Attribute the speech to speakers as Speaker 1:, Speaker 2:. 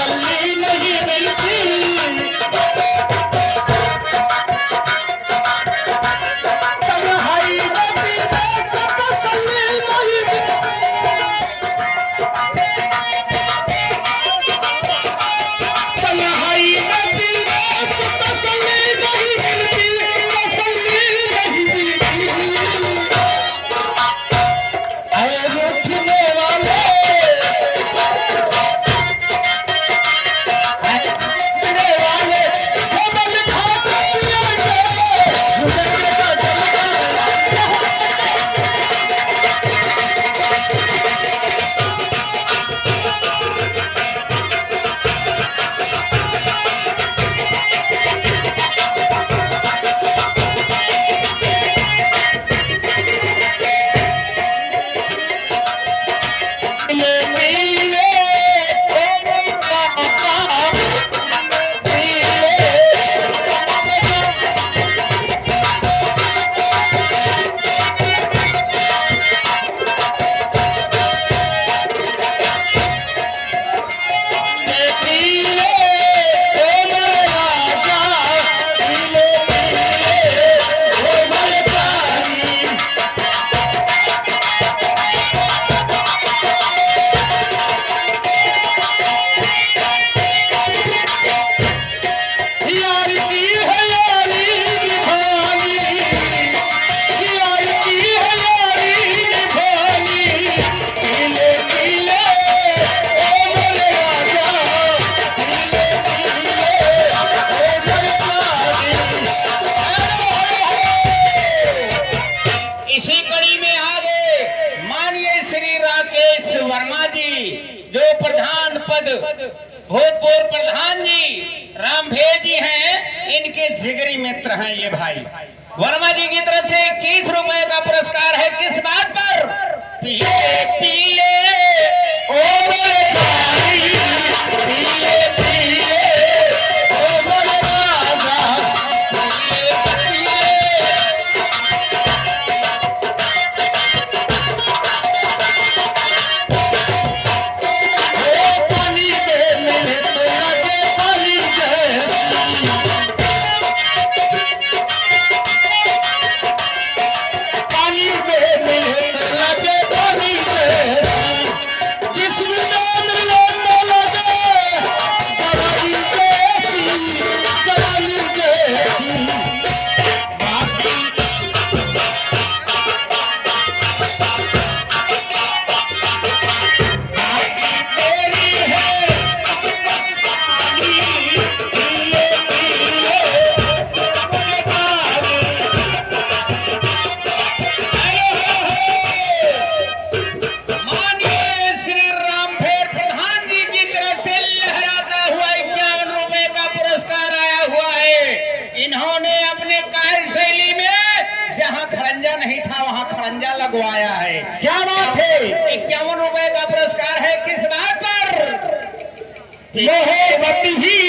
Speaker 1: तसल्ली नहीं मिलती। तन्हाई में पीने से तसल्ली नहीं मिलती। तन्हाई में पीने से तसल्ली नहीं मिलती, तसल्ली नहीं मिलती। ऐ रूठने वाले, जो प्रधान पद भूतपूर्व प्रधान जी रामभेर जी हैं, इनके जिगरी मित्र हैं ये भाई। वर्मा जी की तरफ से 21 रुपए का पुरस्कार है। किस बात पर? पीले पीले ओ मेरे भाई, पीले पीले ओ मेरे राजा, पीले नहीं था वहां खड़ंजा लगवाया है। क्या बात है? 51 रुपए का पुरस्कार है। किस बात पर? मोहब्बत ही